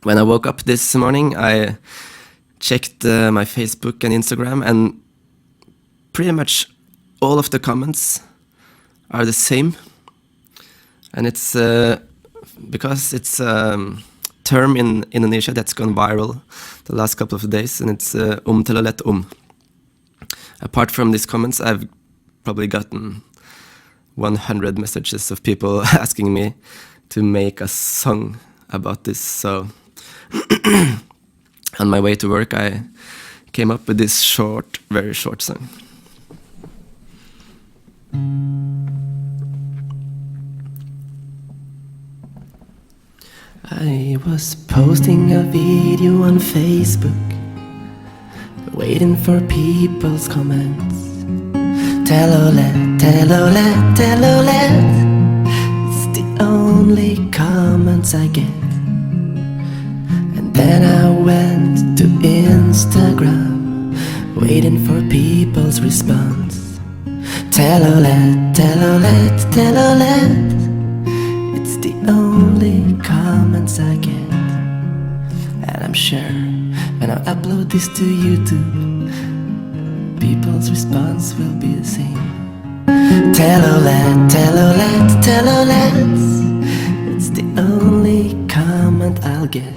when I woke up this morning, I checked my Facebook and Instagram, and pretty much all of the comments are the same. And it's because it's a term in Indonesia that's gone viral the last couple of days, and it's Telolet Om. Apart from these comments, I've probably gotten 100 messages of people asking me to make a song about this. So on my way to work, I came up with this short, very short song. I was posting a video on Facebook, waiting for people's comments. Telolet, Telolet, Telolet, it's the only comments I get. And then I went to Instagram, waiting for people's response. Telolet, Telolet, Telolet, it's the only comments I get. And I'm sure when I upload this to YouTube, people's response will be the same. Telolet, Telolet, Telolet, it's the only comment I'll get.